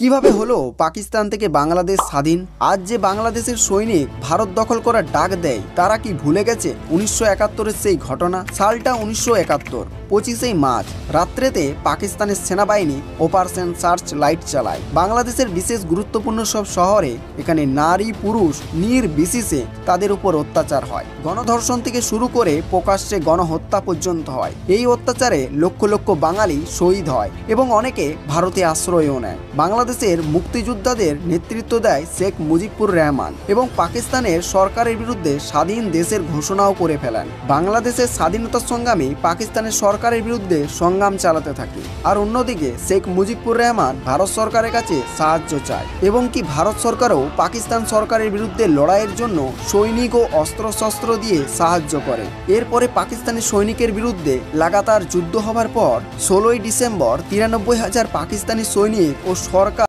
কিভাবে হলো পাকিস্তান থেকে বাংলাদেশ স্বাধীন? আজ যে বাংলাদেশের সৈনিক ভারত দখল করার ডাক দেয়, তারা কি ভুলে গেছে 1971-এর সেই ঘটনা? সালটা 1971, 25 মার্চ রাত্রেতে পাকিস্তানের সেনাবাহিনী অপারেশন সার্চ লাইট চালায় বাংলাদেশের বিশেষ গুরুত্বপূর্ণ সব শহরে। এখানে নারী পুরুষ নির্বিশেষে তাদের উপর অত্যাচার হয়। গণধর্ষণ থেকে শুরু করে প্রকাশ্যে গণহত্যা পর্যন্ত হয়। এই অত্যাচারে লক্ষ লক্ষ বাঙালি শহীদ হয় এবং অনেকে ভারতে আশ্রয়ও নেয়। বাংলাদেশের মুক্তিযোদ্ধাদের নেতৃত্ব দেয় শেখ মুজিবুর রহমান এবং পাকিস্তানের সরকারের বিরুদ্ধে স্বাধীন দেশের ঘোষণাও করে ফেলেন। বাংলাদেশের স্বাধীনতা সংগ্রামী পাকিস্তানের সরকারের বিরুদ্ধে সংগ্রাম চালাতে থাকে, আর অন্যদিকে শেখ মুজিবুর রহমান ভারত সরকারের কাছে সাহায্য চায় এবং কি ভারত সরকারও পাকিস্তান সরকারের বিরুদ্ধে লড়াইয়ের জন্য সৈনিক ও অস্ত্রশস্ত্র দিয়ে সাহায্য করে। এরপরে পাকিস্তানি সৈনিকের বিরুদ্ধে লাগাতার যুদ্ধ হবার পর 16 ডিসেম্বর 93,000 পাকিস্তানি সৈনিক ও সরকার